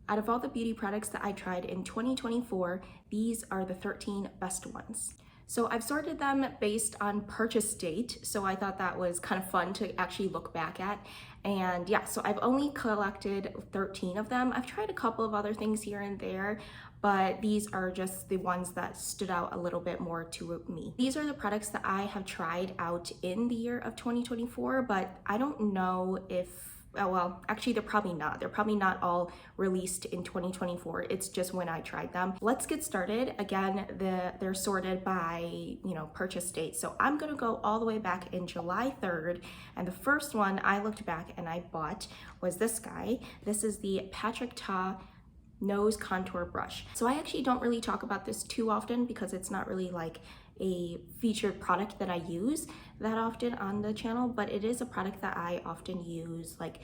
Out of all the beauty products that I tried in 2024, these are the 13 best ones. So I've sorted them based on purchase date, so I thought that was kind of fun to actually look back at. And yeah, so I've only collected 13 of them. I've tried a couple of other things here and there, but these are just the ones that stood out a little bit more to me. These are the products that I have tried out in the year of 2024, but I don't know if oh, well, actually they're probably not. They're probably not all released in 2024. It's just when I tried them. Let's get started. Again, they're sorted by, purchase date. So I'm gonna go all the way back in July 3rd. And the first one I looked back and I bought was this guy. This is the Patrick Ta Nose Contour Brush. So I actually don't really talk about this too often because it's not really like a featured product that I use that often on the channel, but it is a product that I often use like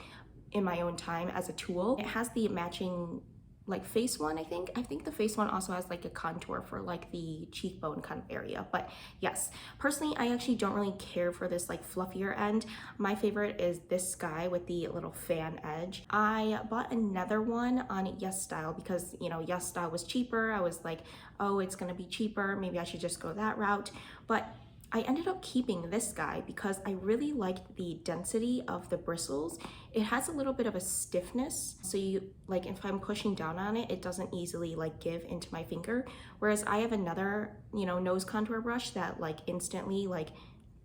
in my own time as a tool. It has the matching like face one, I think the face one also has like a contour for like the cheekbone kind of area. But yes, personally I actually don't really care for this like fluffier end. My favorite is this guy with the little fan edge. I bought another one on YesStyle because YesStyle was cheaper. I was like, oh, it's gonna be cheaper, maybe I should just go that route. But I ended up keeping this guy because I really liked the density of the bristles. It has a little bit of a stiffness, so you like if I'm pushing down on it, it doesn't easily like give into my finger. Whereas I have another, nose contour brush that like instantly like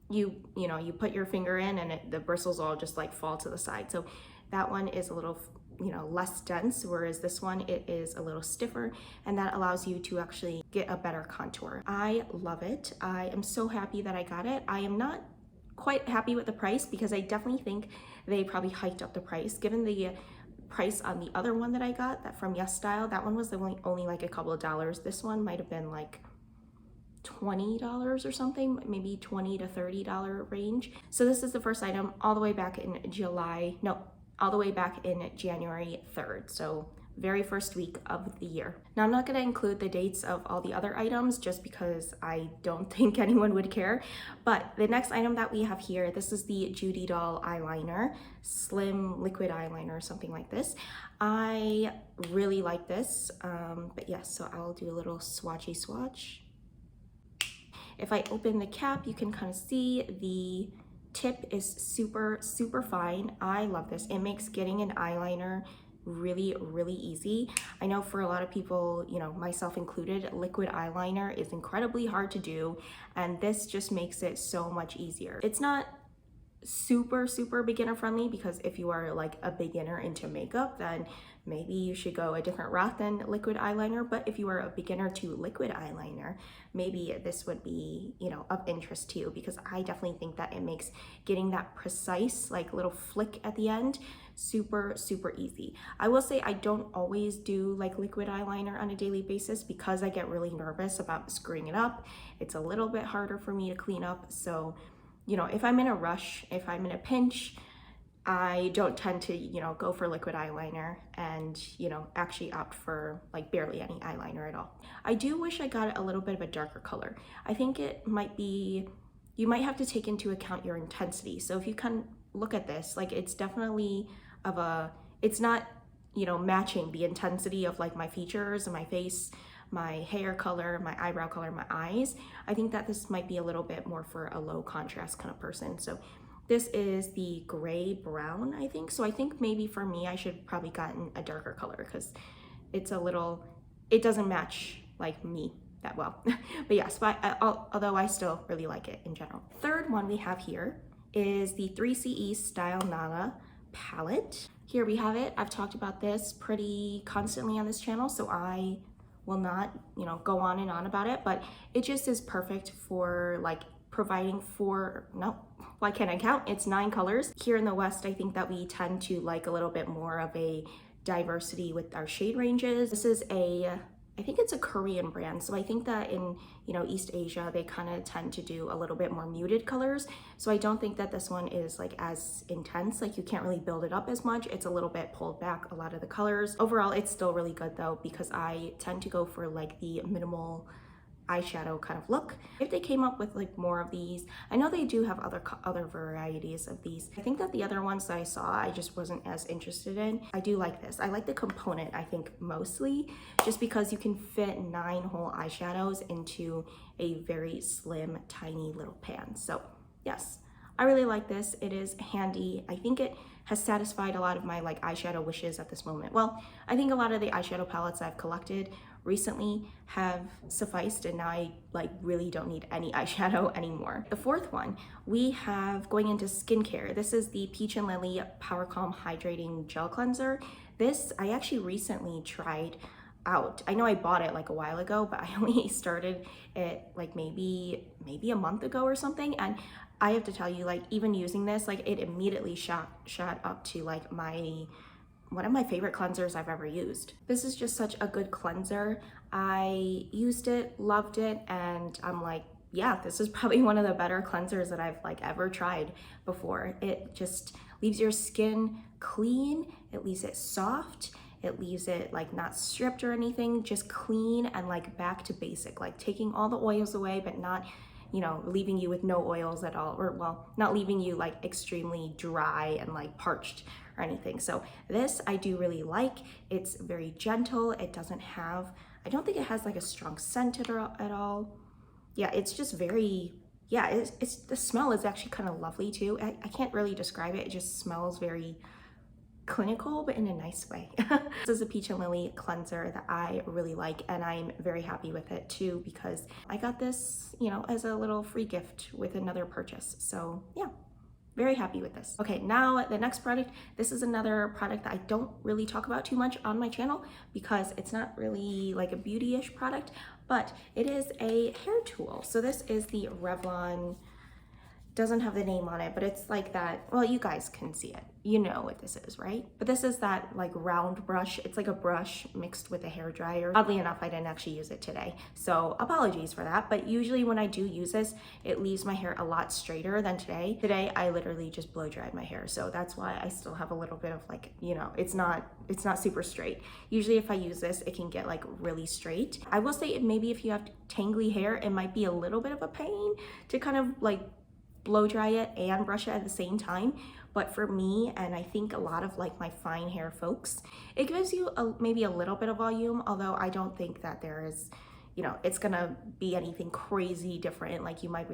you put your finger in and the bristles all just like fall to the side. So that one is a little less dense, whereas this one, it is a little stiffer, and that allows you to actually get a better contour. I love it. I am so happy that I got it. I am not quite happy with the price because I definitely think they probably hiked up the price given the price on the other one that I got that from YesStyle. That one was only like a couple of dollars. This one might have been like $20 or something, maybe $20 to $30 range. So this is the first item all the way back in all the way back in January 3rd, so very first week of the year. Now I'm not gonna include the dates of all the other items just because I don't think anyone would care, but the next item that we have here, this is the JUDYDOLL eyeliner, slim liquid eyeliner or something like this. I really like this, but yes, so I'll do a little swatchy swatch. If I open the cap, you can kind of see the tip is super fine. I love this. It makes getting an eyeliner really easy. I know for a lot of people, myself included, liquid eyeliner is incredibly hard to do, and this just makes it so much easier. It's not super beginner friendly because if you are like a beginner into makeup, then maybe you should go a different route than liquid eyeliner. But if you are a beginner to liquid eyeliner, maybe this would be, of interest to you, because I definitely think that it makes getting that precise like little flick at the end super easy. I will say I don't always do like liquid eyeliner on a daily basis because I get really nervous about screwing it up. It's a little bit harder for me to clean up. So if I'm in a rush, if I'm in a pinch, I don't tend to, go for liquid eyeliner and, actually opt for like barely any eyeliner at all. I do wish I got a little bit of a darker color. I think it might be, you might have to take into account your intensity. So if you can look at this, like it's definitely it's not, matching the intensity of like my features and my face, my hair color, my eyebrow color, my eyes. I think that this might be a little bit more for a low contrast kind of person. So this is the gray brown, I think. So I think maybe for me, I should probably gotten a darker color because it's it doesn't match like me that well. But yes, although I still really like it in general. Third one we have here is the 3CE Style Nana palette. Here we have it. I've talked about this pretty constantly on this channel, so I will not, go on and on about it, but it just is perfect for like providing why can't I count? It's 9 colors. Here in the West, I think that we tend to like a little bit more of a diversity with our shade ranges. This is I think it's a Korean brand. So I think that in, East Asia, they kind of tend to do a little bit more muted colors. So I don't think that this one is like as intense, like you can't really build it up as much. It's a little bit pulled back, a lot of the colors. Overall, it's still really good though, because I tend to go for like the minimal eyeshadow kind of look. If they came up with like more of these, I know they do have other varieties of these. I think that the other ones that I saw, I just wasn't as interested in. I do like this. I like the component, I think, mostly, just because you can fit 9 whole eyeshadows into a very slim, tiny little pan. So yes, I really like this. It is handy. I think it has satisfied a lot of my like eyeshadow wishes at this moment. Well, I think a lot of the eyeshadow palettes I've collected recently have sufficed, and now I like really don't need any eyeshadow anymore. The fourth one, we have going into skincare. This is the Peach and Lily Power Calm Hydrating Gel Cleanser. This I actually recently tried out. I know I bought it like a while ago, but I only started it like maybe a month ago or something, and I have to tell you, like, even using this, like, it immediately shot up to like one of my favorite cleansers I've ever used. This is just such a good cleanser. I used it, loved it, and I'm like, yeah, this is probably one of the better cleansers that I've like ever tried before. It just leaves your skin clean, it leaves it soft, it leaves it like not stripped or anything, just clean and like back to basic, like taking all the oils away, but not, you know, leaving you with no oils at all, or well, not leaving you like extremely dry and like parched or anything. So this I do really like. It's very gentle. It doesn't have, I don't think it has like a strong scent at all. Yeah, it's just very, yeah, it's the smell is actually kind of lovely too. I can't really describe it. It just smells very clinical, but in a nice way. This is a Peach and Lily cleanser that I really like, and I'm very happy with it too, because I got this, you know, as a little free gift with another purchase. So yeah, very happy with this. Okay, now the next product, this is another product that I don't really talk about too much on my channel because it's not really like a beauty-ish product, but it is a hair tool. So this is the Revlon, doesn't have the name on it, but it's like that, well, you guys can see it, you know what this is, right? But this is that like round brush. It's like a brush mixed with a hair dryer. Oddly enough, I didn't actually use it today, so apologies for that. But usually when I do use this, it leaves my hair a lot straighter than today. Today I literally just blow dried my hair, so that's why I still have a little bit of like, you know, it's not super straight. Usually if I use this, it can get like really straight. I will say maybe if you have tangly hair, it might be a little bit of a pain to kind of like blow dry it and brush it at the same time. But for me, and I think a lot of like my fine hair folks, it gives you maybe a little bit of volume, although I don't think that there is, you know, it's gonna be anything crazy different. Like you might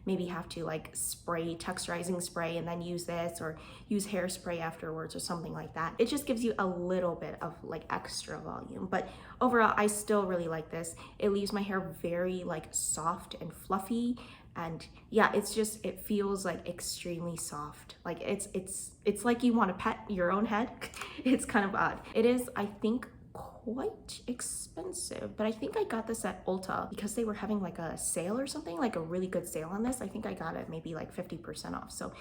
maybe have to like spray texturizing spray and then use this, or use hairspray afterwards or something like that. It just gives you a little bit of like extra volume. But overall, I still really like this. It leaves my hair very like soft and fluffy. And yeah, it's just, it feels like extremely soft. Like it's like you want to pet your own head. It's kind of odd. It is, I think, quite expensive, but I think I got this at Ulta because they were having like a sale or something, like a really good sale on this. I think I got it maybe like 50% off. So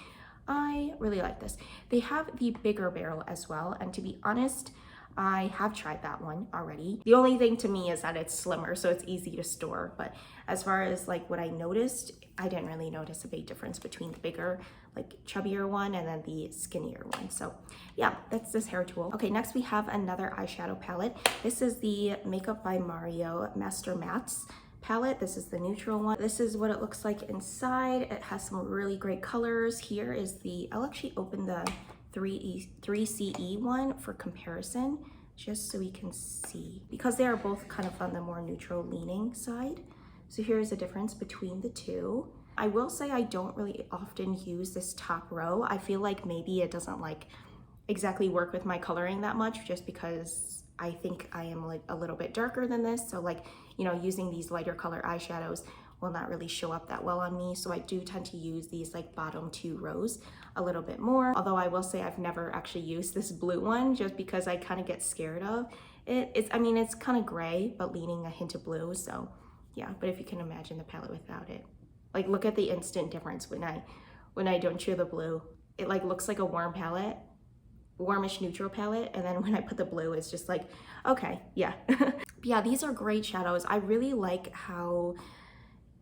I really like this. They have the bigger barrel as well, and to be honest, I have tried that one already. The only thing to me is that it's slimmer, so it's easy to store. But as far as like what I noticed, I didn't really notice a big difference between the bigger, like chubbier one and then the skinnier one. So yeah, that's this hair tool. Okay, next we have another eyeshadow palette. This is the Makeup by Mario Master Mattes palette. This is the neutral one. This is what it looks like inside. It has some really great colors. Here is the, I'll actually open the 3CE one for comparison, just so we can see, because they are both kind of on the more neutral leaning side. So here's the difference between the two. I will say I don't really often use this top row. I feel like maybe it doesn't like exactly work with my coloring that much, just because I think I am like a little bit darker than this. So like, you know, using these lighter color eyeshadows will not really show up that well on me. So I do tend to use these like bottom 2 rows a little bit more. Although I will say I've never actually used this blue one, just because I kind of get scared of it. I mean, it's kind of gray, but leaning a hint of blue. So yeah, but if you can imagine the palette without it, like look at the instant difference when I don't chew the blue. It like looks like a warm palette, warmish neutral palette, and then when I put the blue, it's just like, okay, yeah. Yeah, these are great shadows. I really like how,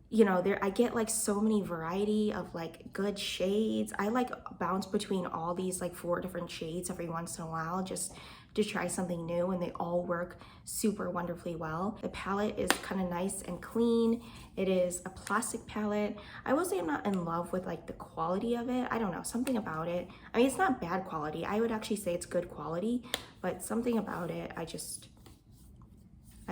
you know, I get like so many variety of like good shades. I like bounce between all these like 4 different shades every once in a while, just to try something new, and they all work super wonderfully well. The palette is kind of nice and clean. It is a plastic palette. I will say I'm not in love with like the quality of it. I don't know, something about it. I mean, it's not bad quality. I would actually say it's good quality, but something about it, I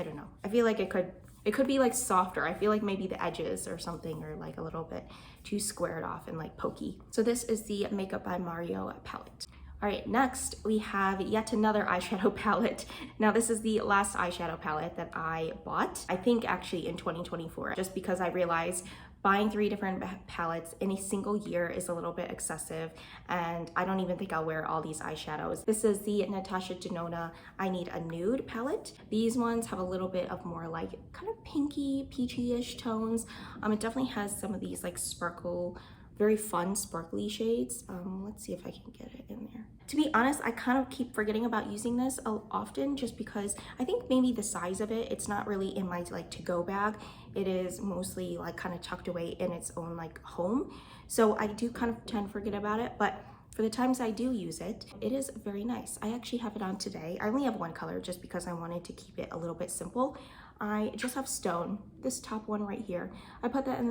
don't know. I feel like it could be like softer. I feel like maybe the edges or something are like a little bit too squared off and like pokey. So this is the Makeup by Mario palette. All right, next we have yet another eyeshadow palette. Now this is the last eyeshadow palette that I bought, I think actually in 2024, just because I realized buying 3 different palettes in a single year is a little bit excessive, and I don't even think I'll wear all these eyeshadows. This is the NATASHA DENONA I Need a Nude palette. These ones have a little bit of more like kind of pinky, peachy-ish tones. It definitely has some of these like sparkle, very fun sparkly shades. Let's see if I can get it in there. To be honest, I kind of keep forgetting about using this often just because I think maybe the size of it, it's not really in my like to-go bag. It is mostly like kind of tucked away in its own like home. So I do kind of tend to forget about it, but for the times I do use it, it is very nice. I actually have it on today. I only have one color just because I wanted to keep it a little bit simple. I just have Stone, this top one right here. I put that in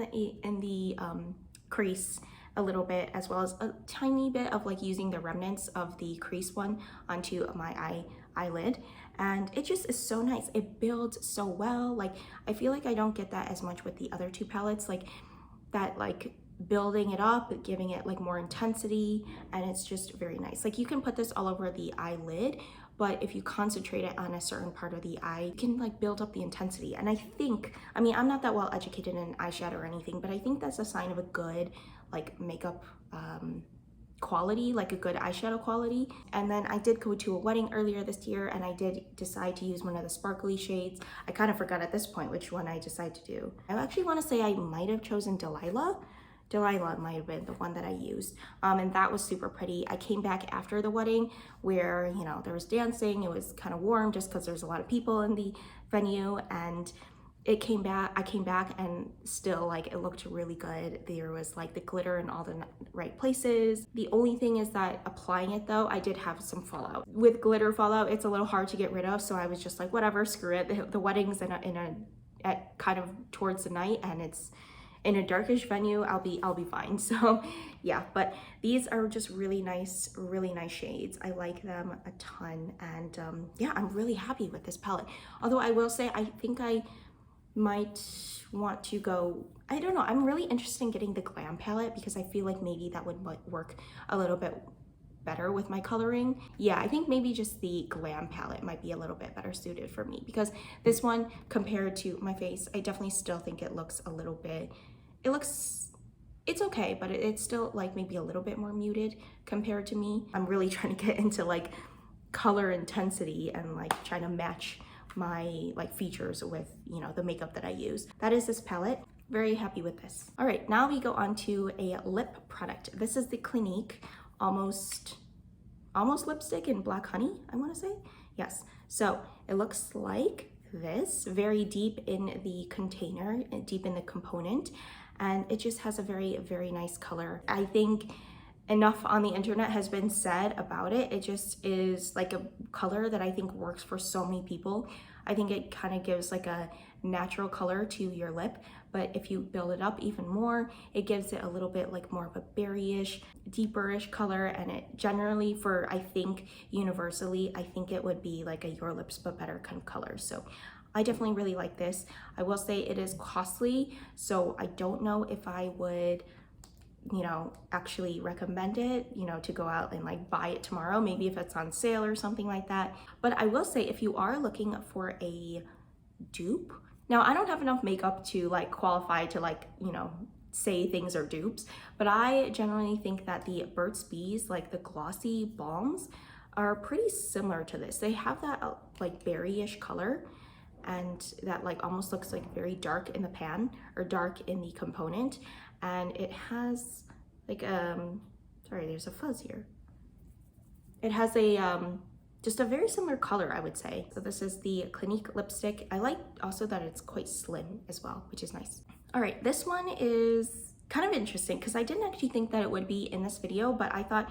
the crease a little bit, as well as a tiny bit of like using the remnants of the crease one onto my eyelid, and it just is so nice. It builds so well. Like I feel like I don't get that as much with the other 2 palettes, like that like building it up, giving it like more intensity, and it's just very nice. Like you can put this all over the eyelid, but if you concentrate it on a certain part of the eye, you can like build up the intensity. And I think, I mean, I'm not that well educated in eyeshadow or anything, but I think that's a sign of a good like makeup quality, like a good eyeshadow quality. And then I did go to a wedding earlier this year, and I did decide to use one of the sparkly shades. I kind of forgot at this point which one I decided to do. I actually want to say I might have chosen Delilah might have been the one that I used, and that was super pretty. I came back after the wedding where, you know, there was dancing. It was kind of warm just because there's a lot of people in the venue, and I came back and still like it looked really good. There was like the glitter in all the right places. The only thing is that applying it though, I did have some fallout. With glitter fallout, it's a little hard to get rid of, so I was just like, whatever, screw it. The wedding's at kind of towards the night, and it's in a darkish venue. I'll be fine. So yeah, but these are just really nice shades. I like them a ton, and yeah, I'm really happy with this palette. Although I will say, I think I might want to go, I don't know, I'm really interested in getting the Glam palette because I feel like maybe that would work a little bit better with my coloring. Yeah, I think maybe just the Glam palette might be a little bit better suited for me, because this one compared to my face, I definitely still think it looks a little bit, it's okay, but it's still like maybe a little bit more muted compared to me. I'm really trying to get into like color intensity and like trying to match my like features with, you know, the makeup that I use. That is this palette. Very happy with this. All right, now we go on to a lip product. This is the Clinique almost lipstick in Black Honey, I want to say. Yes, so it looks like this, very deep in the container, deep in the component, and it just has a very nice color. I think enough on the internet has been said about it. It just is like a color that I think works for so many people. I think it kind of gives like a natural color to your lip, but if you build it up even more, it gives it a little bit like more of a berryish, deeperish color. And it generally, for I think universally, I think it would be like a Your Lips But Better kind of color. So I definitely really like this. I will say it is costly, so I don't know if I would, you know, actually recommend it, you know, to go out and like buy it tomorrow, maybe if it's on sale or something like that. But I will say, if you are looking for a dupe, now I don't have enough makeup to like qualify to like, you know, say things are dupes, but I generally think that the Burt's Bees, like the glossy balms, are pretty similar to this. They have that like berryish color, and that like almost looks like very dark in the pan or dark in the component. And it has like, sorry, there's a fuzz here. It has a, just a very similar color, I would say. So this is the Clinique lipstick. I like also that it's quite slim as well, which is nice. All right, this one is kind of interesting because I didn't actually think that it would be in this video, but I thought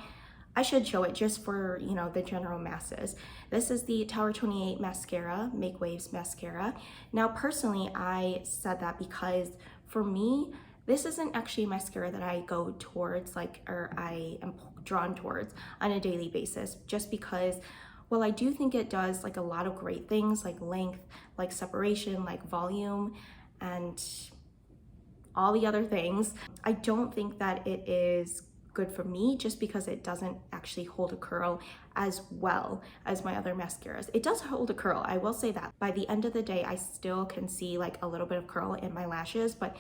I should show it just for, you know, the general masses. This is the Tower 28 mascara, MakeWaves mascara. Now, personally, I said that because for me, this isn't actually a mascara that I go towards, like, or I am drawn towards on a daily basis, just because, well, I do think it does like a lot of great things, like length, like separation, like volume, and all the other things. I don't think that it is good for me just because it doesn't actually hold a curl as well as my other mascaras. It does hold a curl, I will say that. By the end of the day, I still can see like a little bit of curl in my lashes, but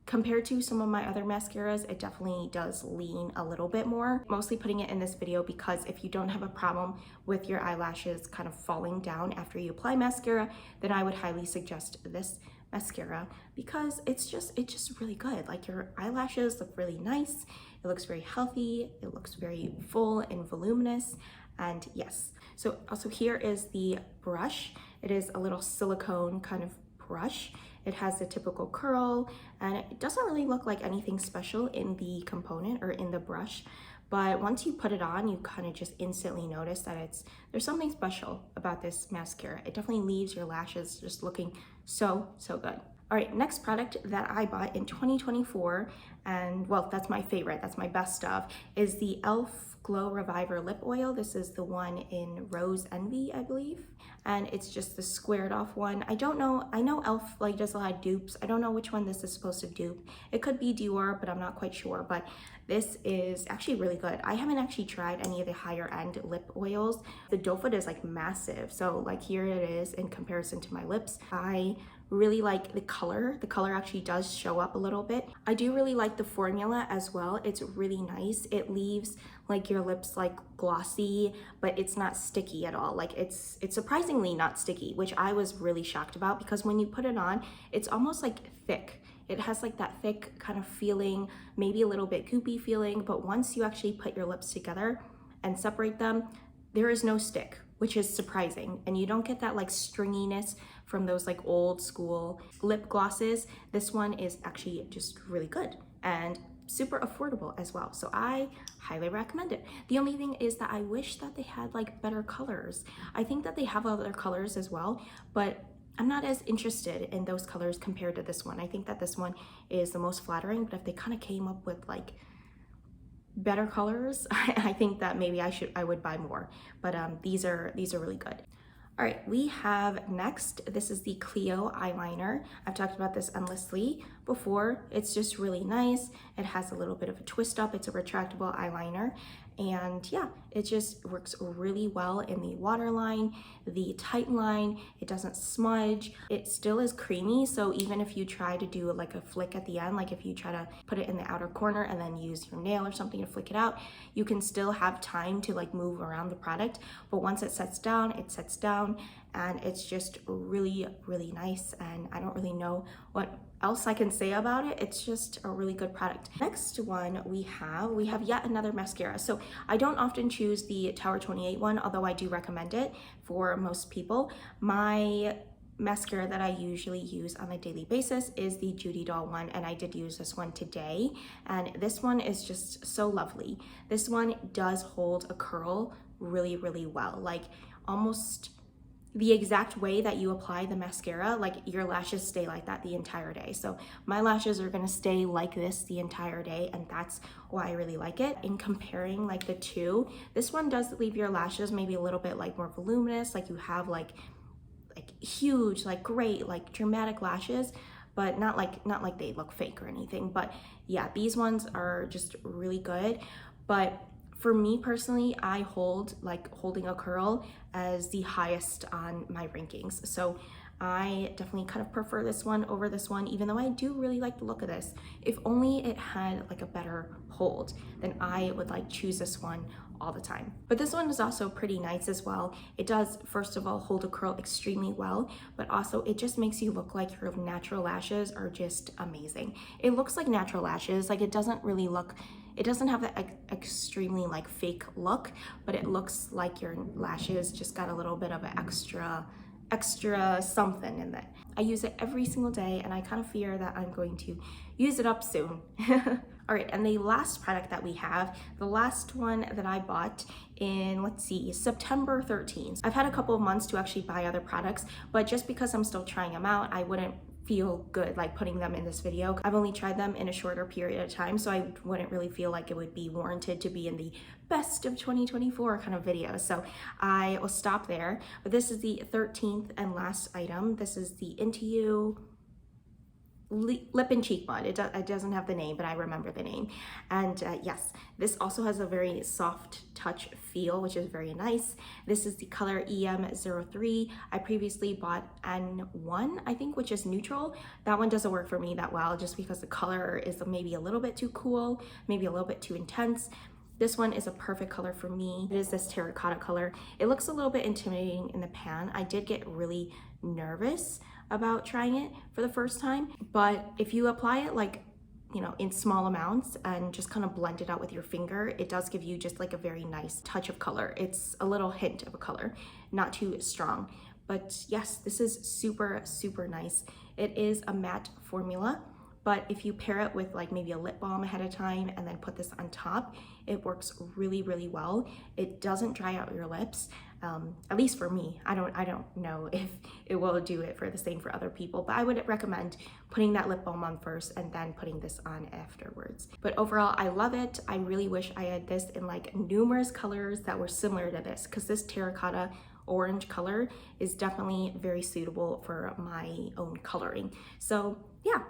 compared to some of my other mascaras, it definitely does lean a little bit more. Mostly putting it in this video because if you don't have a problem with your eyelashes kind of falling down after you apply mascara, then I would highly suggest this mascara because it's just really good. Like, your eyelashes look really nice, it looks very healthy, it looks very full and voluminous, and yes. So also here is the brush. It is a little silicone kind of brush. It has the typical curl and it doesn't really look like anything special in the component or in the brush, but once you put it on, you kind of just instantly notice that there's something special about this mascara. It definitely leaves your lashes just looking so good. All right, next product that I bought in 2024, and well, that's my favorite, that's my best of, is the e.l.f. Glow Reviver Lip Oil. This is the one in Rose Envy, I believe. And it's just the squared off one. I don't know, I know e.l.f. like does a lot of dupes. I don't know which one this is supposed to dupe. It could be Dior, but I'm not quite sure. But this is actually really good. I haven't actually tried any of the higher end lip oils. The doe foot is like massive. So like here it is in comparison to my lips. I really like the color. The color actually does show up a little bit. I do really like the formula as well. It's really nice. It leaves like your lips like glossy, but it's not sticky at all. Like it's surprisingly not sticky, which I was really shocked about because when you put it on, it's almost like thick. It has like that thick kind of feeling, maybe a little bit goopy feeling, but once you actually put your lips together and separate them, there is no stick, which is surprising. And you don't get that like stringiness from those like old school lip glosses. This one is actually just really good and super affordable as well. So I highly recommend it. The only thing is that I wish that they had like better colors. I think that they have other colors as well, but I'm not as interested in those colors compared to this one. I think that this one is the most flattering, but if they kind of came up with like better colors, I think that maybe I would buy more. But these are really good. All right, we have next, this is the CLIO eyeliner. I've talked about this endlessly before. It's just really nice. It has a little bit of a twist up. It's a retractable eyeliner. And yeah, it just works really well in the waterline, the tight line. It doesn't smudge. It still is creamy. So even if you try to do like a flick at the end, like if you try to put it in the outer corner and then use your nail or something to flick it out, you can still have time to like move around the product. But once it sets down, and it's just really nice. And I don't really know what else I can say about it. It's just a really good product. Next one we have yet another mascara. So I don't often choose the Tower 28 one, although I do recommend it for most people. My mascara that I usually use on a daily basis is the JUDYDOLL one, and I did use this one today, and this one is just so lovely. This one does hold a curl really well, like almost the exact way that you apply the mascara. Like your lashes stay like that the entire day. So my lashes are gonna stay like this the entire day, and that's why I really like it. In comparing like the two, this one does leave your lashes maybe a little bit like more voluminous, like you have like huge, like great, like dramatic lashes, but not like they look fake or anything. But yeah, these ones are just really good. But for me personally, I hold like holding a curl as the highest on my rankings. So I definitely kind of prefer this one over this one, even though I do really like the look of this. If only it had like a better hold, then I would like choose this one all the time. But this one is also pretty nice as well. It does, first of all, hold a curl extremely well, but also it just makes you look like your natural lashes are just amazing. It looks like natural lashes, like it doesn't really look, it doesn't have that extremely like fake look, but it looks like your lashes just got a little bit of an extra something in that. I use it every single day, and I kind of fear that I'm going to use it up soon. All right, and the last product that we have, the last one that I bought in, let's see, September 13th. I've had a couple of months to actually buy other products, but just because I'm still trying them out, I wouldn't feel good like putting them in this video. I've only tried them in a shorter period of time, so I wouldn't really feel like it would be warranted to be in the best of 2024 kind of video. So I will stop there. But this is the 13th and last item. This is the Into You lip and cheek bond. It doesn't have the name, but I remember the name. And yes, this also has a very soft touch feel, which is very nice. This is the color EM03. I previously bought N1, I think, which is neutral. That one doesn't work for me that well, just because the color is maybe a little bit too cool, maybe a little bit too intense. This one is a perfect color for me. It is this terracotta color. It looks a little bit intimidating in the pan. I did get really nervous about trying it for the first time, but if you apply it like, you know, in small amounts and just kind of blend it out with your finger, it does give you just like a very nice touch of color. It's a little hint of a color, not too strong. But yes, this is super, super nice. It is a matte formula, but if you pair it with like maybe a lip balm ahead of time and then put this on top, it works really, really well. It doesn't dry out your lips, at least for me. I don't know if it will do it for the same for other people, but I would recommend putting that lip balm on first and then putting this on afterwards. But overall, I love it. I really wish I had this in like numerous colors that were similar to this, because this terracotta orange color is definitely very suitable for my own coloring. So yeah,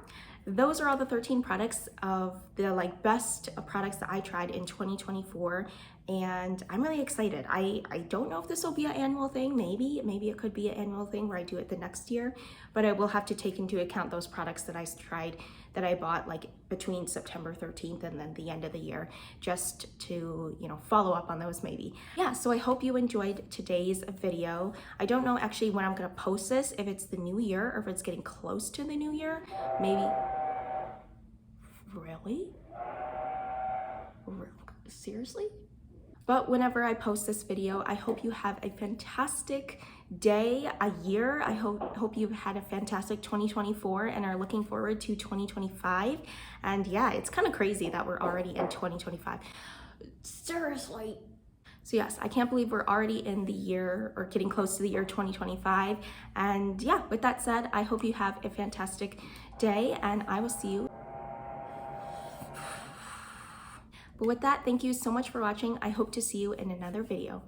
those are all the 13 products of the like best products that I tried in 2024, and I'm really excited. I don't know if this will be an annual thing. Maybe it could be an annual thing where I do it the next year, but I will have to take into account those products that I tried, that I bought like between September 13th and then the end of the year, just to, you know, follow up on those maybe. Yeah, so I hope you enjoyed today's video. I don't know actually when I'm gonna post this, if it's the new year or if it's getting close to the new year, maybe. Really? Seriously? But whenever I post this video, I hope you have a fantastic day, a year. I hope you've had a fantastic 2024 and are looking forward to 2025. And yeah, it's kind of crazy that we're already in 2025. Seriously. So yes, I can't believe we're already in the year, or getting close to the year 2025. And yeah, with that said, I hope you have a fantastic day, and I will see you. But with that, thank you so much for watching. I hope to see you in another video.